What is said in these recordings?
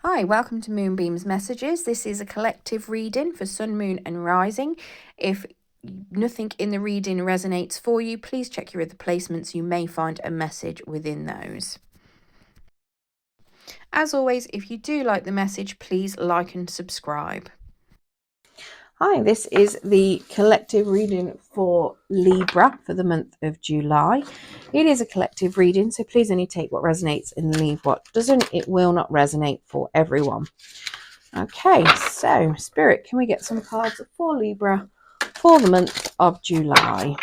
Hi, welcome to Moonbeam's Messages. This is a collective reading for Sun, Moon and Rising. If nothing in the reading resonates for you, please check your other placements. You may find a message within those. As always, if you do like the message, please like and subscribe. Hi, this is the collective reading for Libra for the month of July. It is a collective reading, so please only take what resonates and leave what doesn't. It will not resonate for everyone. Okay, so Spirit, can we get some cards for Libra for the month of July?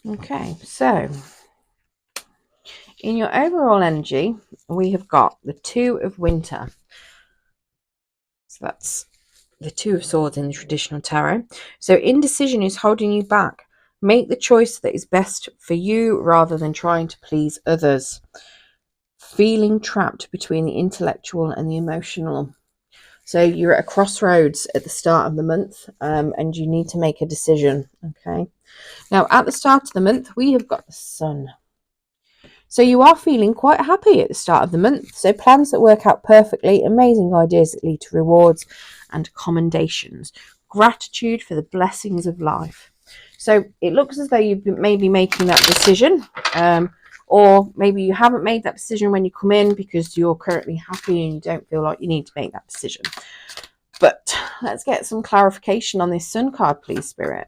Okay, so in your overall energy, we have got the Two of Winter. So that's the Two of Swords in the traditional tarot. So indecision is holding you back. Make the choice that is best for you rather than trying to please others. Feeling trapped between the intellectual and the emotional. So you're at a crossroads at the start of the month, and you need to make a decision. Okay. Now, at the start of the month, we have got the Sun. So you are feeling quite happy at the start of the month. So plans that work out perfectly, amazing ideas that lead to rewards and commendations. Gratitude for the blessings of life. So it looks as though you've been maybe making that decision, or maybe you haven't made that decision when you come in because you're currently happy and you don't feel like you need to make that decision. But let's get some clarification on this Sun card, please, Spirit.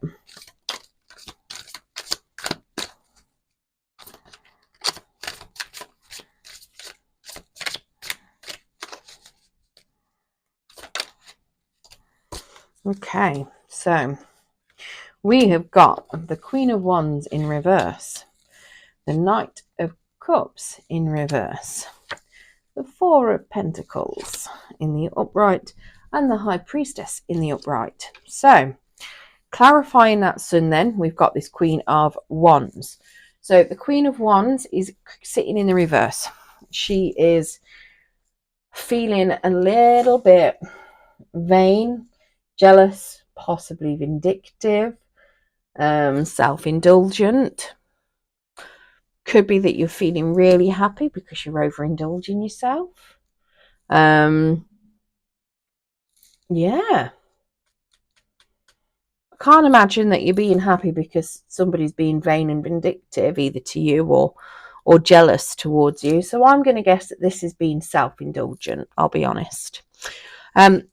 Okay, so we have got the Queen of Wands in reverse, the Knight of Cups in reverse, the Four of Pentacles in the upright, and the High Priestess in the upright. So, clarifying that Sun then, we've got this Queen of Wands. So the Queen of Wands is sitting in the reverse. She is feeling a little bit vain, jealous, possibly vindictive, self-indulgent. Could be that you're feeling really happy because you're overindulging yourself. Yeah. I can't imagine that you're being happy because somebody's being vain and vindictive, either to you or jealous towards you. So I'm going to guess that this is being self-indulgent, I'll be honest.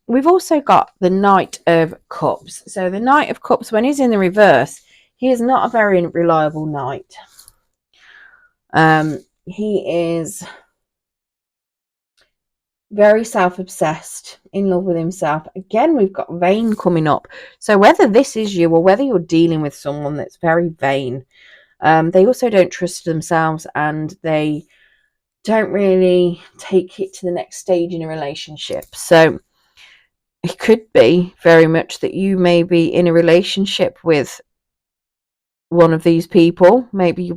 We've also got the Knight of Cups. So the Knight of Cups, when he's in the reverse, he is not a very reliable knight. He is very self-obsessed, in love with himself. Again, we've got vain coming up. So whether this is you or whether you're dealing with someone that's very vain, they also don't trust themselves and they don't really take it to the next stage in a relationship. So it could be very much that you may be in a relationship with one of these people. Maybe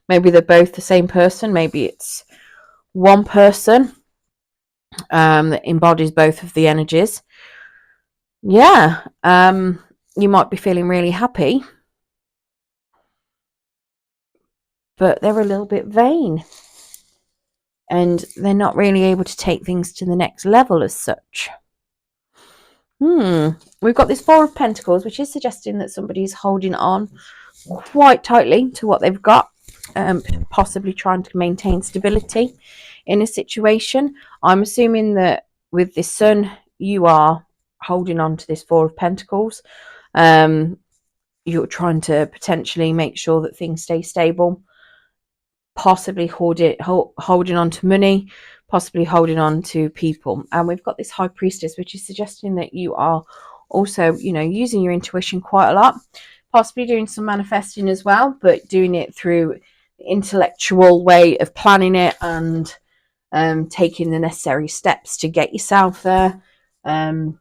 they're both the same person. Maybe it's one person that embodies both of the energies. Yeah, you might be feeling really happy, but they're a little bit vain and they're not really able to take things to the next level as such. We've got this Four of Pentacles, which is suggesting that somebody's holding on quite tightly to what they've got, possibly trying to maintain stability in a situation. I'm assuming that with this Sun, you are holding on to this Four of Pentacles. You're trying to potentially make sure that things stay stable, possibly holding on to money, possibly holding on to people. And we've got this High Priestess, which is suggesting that you are also, using your intuition quite a lot, possibly doing some manifesting as well, but doing it through the intellectual way of planning it and taking the necessary steps to get yourself there. And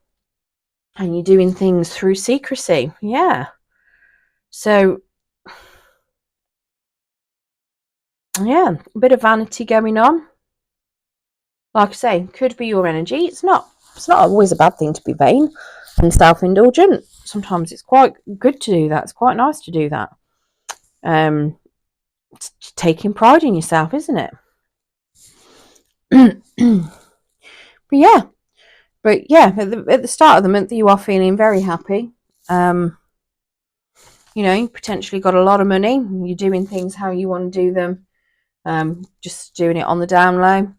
you're doing things through secrecy. Yeah. So, yeah, a bit of vanity going on. like I say, could be your energy. It's not always a bad thing to be vain and self-indulgent. Sometimes it's quite good to do that. It's quite nice to do that. It's taking pride in yourself, isn't it? But yeah, at the start of the month, you are feeling very happy. You potentially got a lot of money. You're doing things how you want to do them. Just doing it on the down low.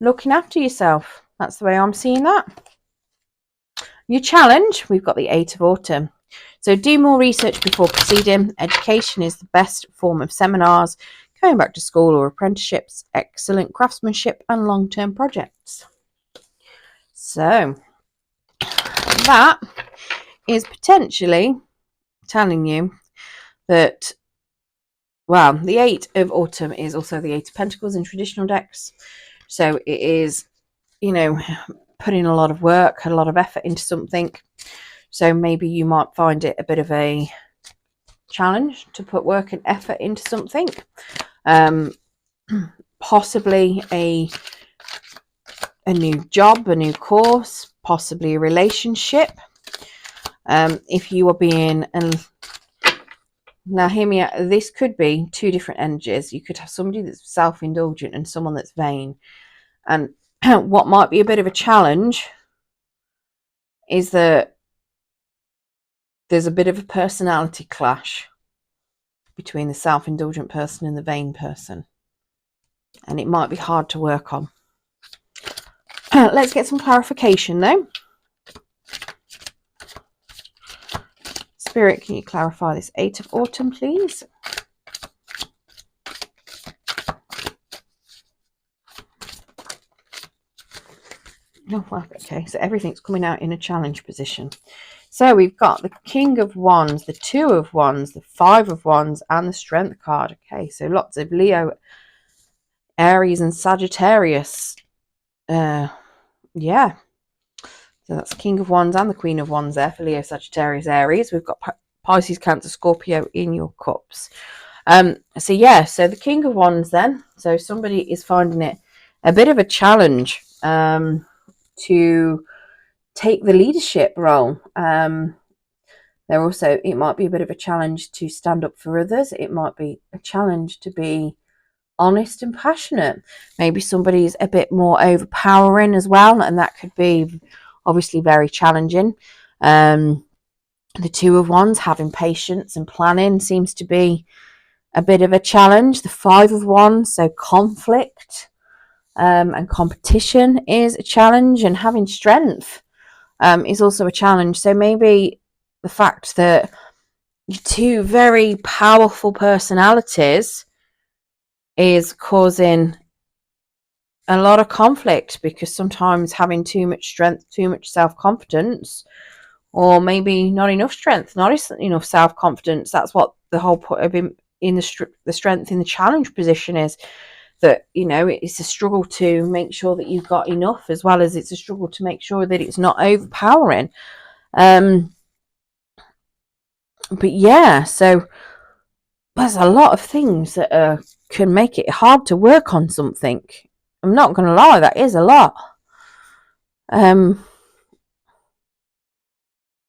Looking after yourself. That's the way I'm seeing that. Your challenge, we've got the 8 of Autumn. So do more research before proceeding. Education is the best form of seminars, going back to school or apprenticeships, excellent craftsmanship and long-term projects. So that is potentially telling you that, well, the 8 of Autumn is also the 8 of Pentacles in traditional decks. So it is, putting a lot of work, a lot of effort into something. So maybe you might find it a bit of a challenge to put work and effort into something. Possibly a new job, a new course, possibly a relationship. If you are being... Now, hear me out. This could be two different energies. You could have somebody that's self-indulgent and someone that's vain. And what might be a bit of a challenge is that there's a bit of a personality clash between the self-indulgent person and the vain person. And it might be hard to work on. Let's get some clarification, though. Spirit, can you clarify this 8 of Autumn, please? Oh, well, okay, so everything's coming out in a challenge position. So we've got the King of Wands, the 2 of Wands, the 5 of Wands, and the Strength card. Okay, so lots of Leo, Aries, and Sagittarius. Yeah. So that's King of Wands and the Queen of Wands there for Leo, Sagittarius, Aries. We've got Pisces, Cancer, Scorpio in your cups. So yeah, so the King of Wands then. So somebody is finding it a bit of a challenge to take the leadership role. They're also, it might be a bit of a challenge to stand up for others. It might be a challenge to be honest and passionate. Maybe somebody's a bit more overpowering as well, and that could be obviously very challenging. The 2 of Wands, having patience and planning, seems to be a bit of a challenge. The 5 of Wands, so conflict and competition is a challenge, and having strength is also a challenge. So maybe the fact that you're 2 very powerful personalities is causing a lot of conflict, because sometimes having too much strength, too much self-confidence, or maybe not enough strength, not enough self-confidence. That's what the whole point of in the strength in the challenge position is, that it's a struggle to make sure that you've got enough, as well as it's a struggle to make sure that it's not overpowering. But yeah, so there's a lot of things that can make it hard to work on something. I'm not going to lie, that is a lot.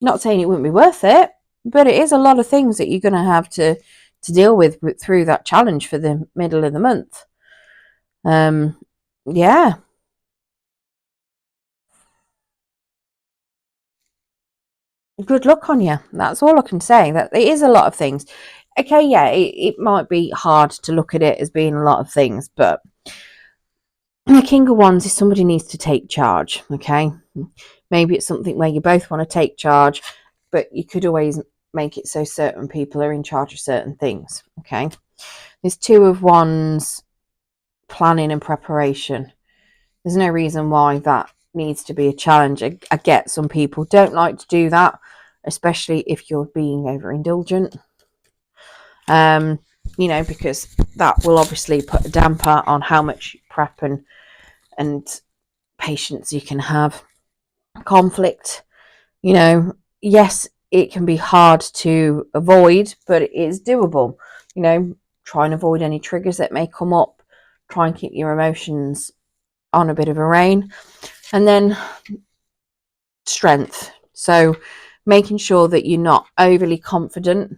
Not saying it wouldn't be worth it, but it is a lot of things that you're going to have to deal with through that challenge for the middle of the month. Yeah. Good luck on you. That's all I can say. That it is a lot of things. Okay, yeah, it might be hard to look at it as being a lot of things, but the King of Wands is somebody needs to take charge, okay? Maybe it's something where you both want to take charge, but you could always make it so certain people are in charge of certain things, okay? There's 2 of Wands, planning and preparation. There's no reason why that needs to be a challenge. I get some people don't like to do that, especially if you're being overindulgent. Because that will obviously put a damper on how much prep and patience you can have. Conflict, yes, it can be hard to avoid, but it is doable. Try and avoid any triggers that may come up. Try and keep your emotions on a bit of a rein. And then strength. So making sure that you're not overly confident,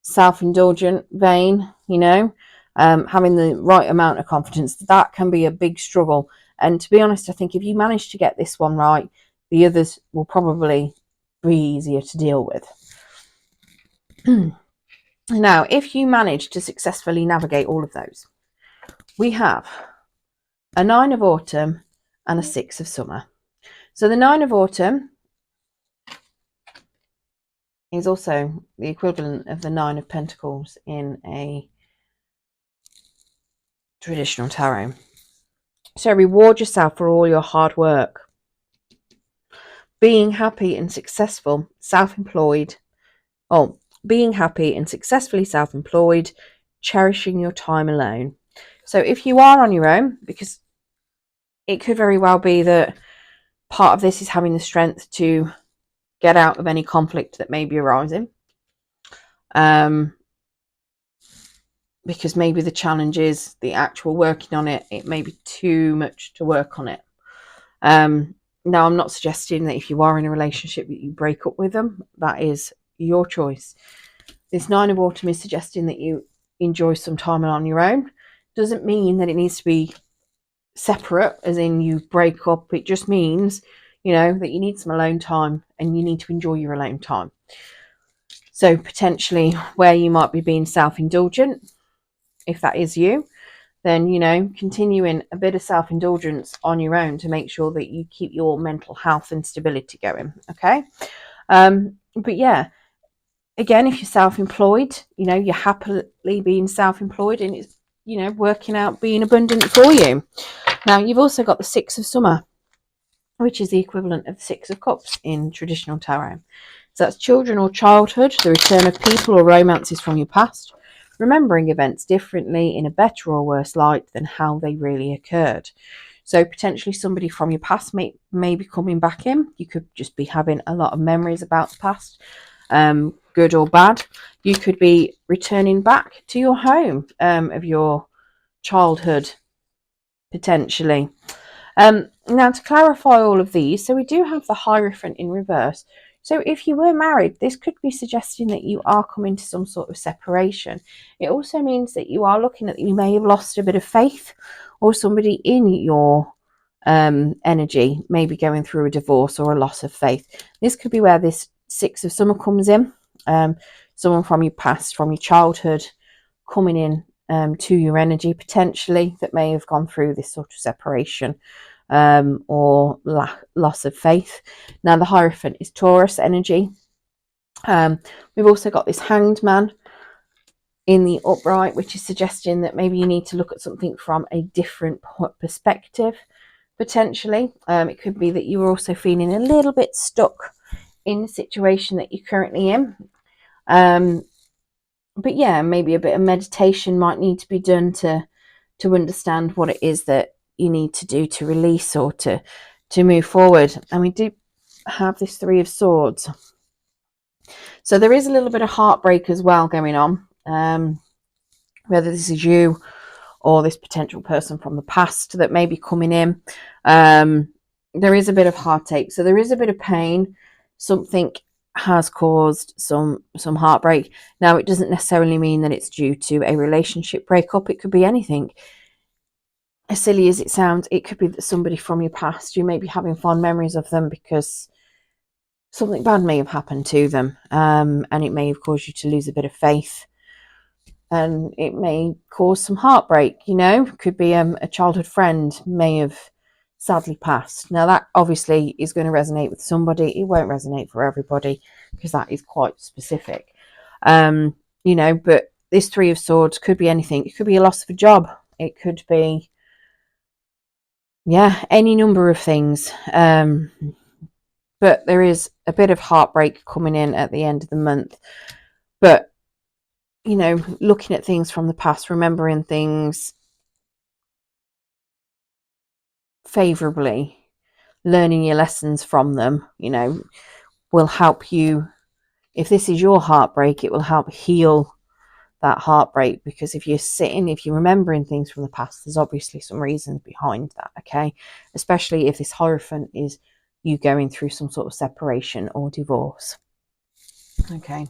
self-indulgent, vain, having the right amount of confidence. That can be a big struggle. And to be honest, I think if you manage to get this one right, the others will probably be easier to deal with. Now, if you manage to successfully navigate all of those, we have a 9 of autumn and a 6 of summer. So the 9 of autumn is also the equivalent of the 9 of pentacles in a traditional tarot. So reward yourself for all your hard work. Being happy and successful, self-employed. Being happy and successfully self-employed, cherishing your time alone. So if you are on your own, because it could very well be that part of this is having the strength to get out of any conflict that may be arising. Because maybe the challenge is the actual working on it. It may be too much to work on it. Now, I'm not suggesting that if you are in a relationship that you break up with them. That is your choice. This 9 of autumn is suggesting that you enjoy some time on your own. Doesn't mean that it needs to be separate, as in you break up. It just means, that you need some alone time and you need to enjoy your alone time. So potentially where you might be being self-indulgent, if that is you, then, continuing a bit of self-indulgence on your own to make sure that you keep your mental health and stability going. Okay. But yeah, again, if you're self-employed, you're happily being self-employed and it's, working out being abundant for you. Now, you've also got the 6 of summer, which is the equivalent of the 6 of cups in traditional tarot. So that's children or childhood, the return of people or romances from your past, remembering events differently in a better or worse light than how they really occurred. So potentially somebody from your past may be coming back in. You could just be having a lot of memories about the past, good or bad. You could be returning back to your home of your childhood, potentially. Now, to clarify all of these, so we do have the Hierophant in reverse. So if you were married, this could be suggesting that you are coming to some sort of separation. It also means that you are looking at, you may have lost a bit of faith, or somebody in your energy may be going through a divorce or a loss of faith. This could be where this 6 of summer comes in. Someone from your past, from your childhood, coming in to your energy, potentially, that may have gone through this sort of separation or loss of faith. Now, the Hierophant is Taurus energy. We've also got this Hanged Man in the upright, which is suggesting that maybe you need to look at something from a different perspective, potentially. It could be that you're also feeling a little bit stuck in the situation that you're currently in. But yeah, maybe a bit of meditation might need to be done to understand what it is that you need to do to release or to move forward. And we do have this 3 of Swords. So there is a little bit of heartbreak as well going on, whether this is you or this potential person from the past that may be coming in. There is a bit of heartache. So there is a bit of pain. Something has caused some heartbreak. Now, it doesn't necessarily mean that it's due to a relationship breakup. It could be anything. As silly as it sounds, it could be that somebody from your past, you may be having fond memories of them because something bad may have happened to them, and it may have caused you to lose a bit of faith, and it may cause some heartbreak. It could be a childhood friend may have sadly passed. Now, that obviously is going to resonate with somebody. It won't resonate for everybody because that is quite specific. But this 3 of Swords could be anything. It could be a loss of a job. It could be, any number of things. But there is a bit of heartbreak coming in at the end of the month. But, looking at things from the past, remembering things favorably, learning your lessons from them, will help you. If this is your heartbreak, it will help heal that heartbreak, because if you're remembering things from the past, there's obviously some reasons behind that, okay? Especially if this Hierophant is you going through some sort of separation or divorce. Okay.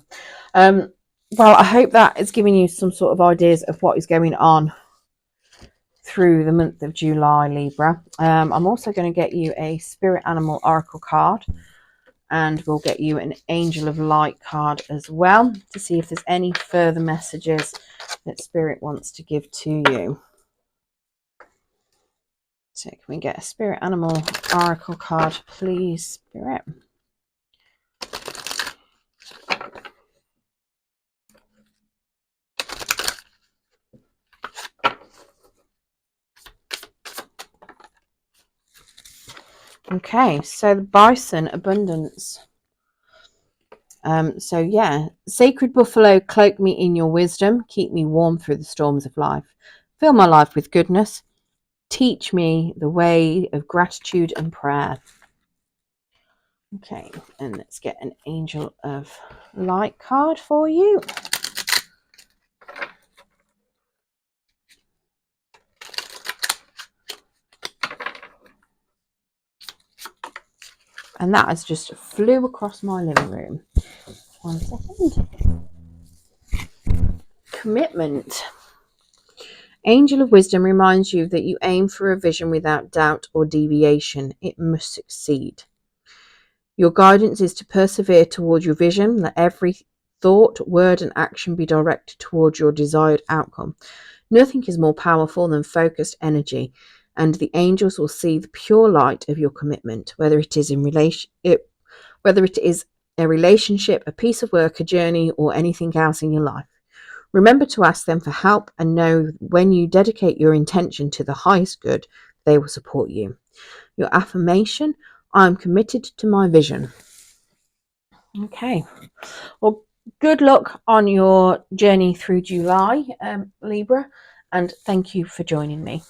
Well, I hope that is giving you some sort of ideas of what is going on through the month of July, Libra. I'm also going to get you a Spirit Animal Oracle card, and we'll get you an Angel of Light card as well to see if there's any further messages that Spirit wants to give to you. So can we get a Spirit Animal Oracle card, please, Spirit? Okay, so the Bison Abundance. So yeah, Sacred Buffalo, cloak me in your wisdom, keep me warm through the storms of life. Fill my life with goodness. Teach me the way of gratitude and prayer. Okay, and let's get an Angel of Light card for you. And that has just flew across my living room. 1 second. Commitment. Angel of Wisdom reminds you that you aim for a vision without doubt or deviation. It must succeed. Your guidance is to persevere toward your vision. Let every thought, word, and action be directed towards your desired outcome. Nothing is more powerful than focused energy, and the angels will see the pure light of your commitment, whether it is a relationship, a piece of work, a journey, or anything else in your life. Remember to ask them for help, and know when you dedicate your intention to the highest good, they will support you. Your affirmation: I am committed to my vision. Okay. Well, good luck on your journey through July, Libra, and thank you for joining me.